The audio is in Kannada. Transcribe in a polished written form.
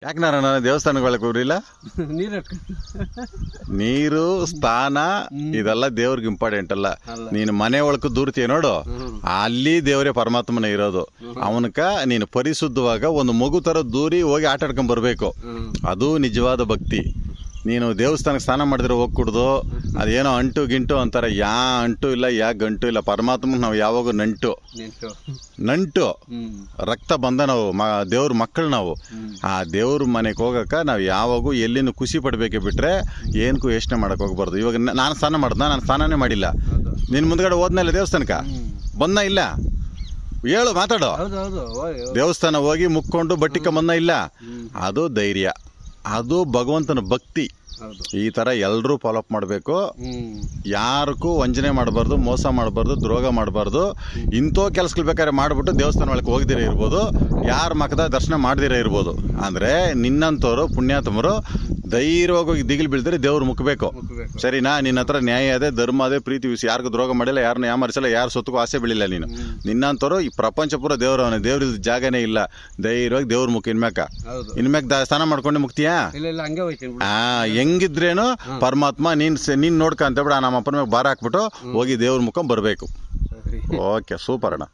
ಯಾಕೆ ನಾರಾಯಣ ದೇವಸ್ಥಾನಗಳಿಗೆ ಹೋಗ್ರಿಲ್ಲ? ನೀರು ಸ್ಥಾನ ಇದೆಲ್ಲ ದೇವ್ರಿಗೆ ಇಂಪಾರ್ಟೆಂಟ್ ಅಲ್ಲ. ನೀನು ಮನೆ ಒಳಕ್ಕೆ ದೂರ್ತೀಯ ನೋಡು, ಅಲ್ಲಿ ದೇವರೇ ಪರಮಾತ್ಮನ ಇರೋದು. ಅವನಕ ನೀನು ಪರಿಶುದ್ಧವಾಗ ಒಂದು ಮಗು ತರ ದೂರಿ ಹೋಗಿ ಆಟ ಆಡ್ಕೊಂಡ್ ಬರ್ಬೇಕು. ಅದು ನಿಜವಾದ ಭಕ್ತಿ. ನೀನು ದೇವಸ್ಥಾನಕ್ಕೆ ಸ್ನಾನ ಮಾಡಿದ್ರೆ ಹೋಗಿ ಕುಡ್ದು ಅದೇನೋ ಅಂಟು ಗಿಂಟು ಅಂತಾರೆ. ಯಾ ಅಂಟು ಇಲ್ಲ, ಯಾ ಗಂಟು ಇಲ್ಲ. ಪರಮಾತ್ಮ ನಾವು ಯಾವಾಗ ನಂಟು ರಕ್ತ ಬಂದ ನಾವು ದೇವ್ರ ಮಕ್ಕಳು. ನಾವು ಆ ದೇವ್ರ ಮನೆಗೆ ಹೋಗಕ್ಕ ನಾವು ಯಾವಾಗೂ ಎಲ್ಲಿನೂ ಖುಷಿ ಪಡ್ಬೇಕೆ ಬಿಟ್ರೆ ಏನಕ್ಕೂ ಯೋಚನೆ ಮಾಡಕ್ ಹೋಗ್ಬಾರ್ದು. ಇವಾಗ ನಾನು ಸ್ನಾನ ಮಾಡ್ದ, ನಾನು ಸ್ನಾನನೇ ಮಾಡಿಲ್ಲ. ನಿನ್ ಮುಂದ್ಗಡೆ ಹೋದ್ನಲ್ಲ ದೇವಸ್ಥಾನಕ್ಕ ಬಂದ ಇಲ್ಲ, ಹೇಳು, ಮಾತಾಡೋ. ದೇವಸ್ಥಾನ ಹೋಗಿ ಮುಕ್ಕೊಂಡು ಬಟ್ಟಿಕ ಬಂದ ಇಲ್ಲ, ಅದು ಧೈರ್ಯ, ಅದು ಭಗವಂತನ ಭಕ್ತಿ. ಈ ತರ ಎಲ್ಲರೂ ಫಾಲೋಅಪ್ ಮಾಡಬೇಕು. ಯಾರಕ್ಕೂ ವಂಚನೆ ಮಾಡಬಾರ್ದು, ಮೋಸ ಮಾಡಬಾರ್ದು, ದ್ರೋಹ ಮಾಡಬಾರ್ದು. ಇಂಥೋ ಕೆಲಸಗಳು ಬೇಕಾದ್ರೆ ಮಾಡ್ಬಿಟ್ಟು ದೇವಸ್ಥಾನ ಒಳಗೆ ಹೋಗದಿರ ಇರ್ಬೋದು, ಯಾರ ಮಕ್ಕದ ದರ್ಶನ ಮಾಡದಿರ ಇರ್ಬೋದು. ಅಂದ್ರೆ ನಿನ್ನಂಥವ್ರು ಪುಣ್ಯಾತ್ಮರು ಧೈರ್ಯವಾಗಿ ಹೋಗಿ ದಿಗಿಲು ಬೀಳ್ತಾರೆ, ದೇವ್ರು ಮುಕ್ಕಬೇಕು. ಸರಿನಾ? ನಿನ್ನ ಹತ್ರ ನ್ಯಾಯ ಅದೇ, ಧರ್ಮ ಅದೇ, ಪ್ರೀತಿ ವಿಷಯ, ಯಾರಿಗೂ ದ್ರೋಹ ಮಾಡಿಲ್ಲ, ಯಾರನ್ನ ಯಾಮರಿಸಲ್ಲ, ಯಾರು ಸೊತ್ತಗೂ ಆಸೆ ಬೀಳಿಲ್ಲ. ನೀನು ನಿನ್ನಂಥವ್ರು ಈ ಪ್ರಪಂಚ ಪೂರ ದೇವ್ರವನೇ, ದೇವ್ರ ಜಾಗನೇ ಇಲ್ಲ. ಧೈರ್ಯವಾಗಿ ದೇವ್ರ ಮುಖ. ಇನ್ಮ್ಯಾಕ ಸ್ನಾನ ಮಾಡ್ಕೊಂಡು ಮುಕ್ತಿಯಾ? ಹೆಂಗಿದ್ರೇನು ಪರಮಾತ್ಮ ನೀನ್ ನೋಡ್ಕ ಅಂತ ಬಿಡ. ನಮ್ಮ ಅಪ್ಪನ ಮ್ಯಾಗ ಭಾರ ಹಾಕ್ಬಿಟ್ಟು ಹೋಗಿ ದೇವ್ರ ಮುಖ ಬರ್ಬೇಕು. ಓಕೆ, ಸೂಪರ್ ಅಣ್ಣ.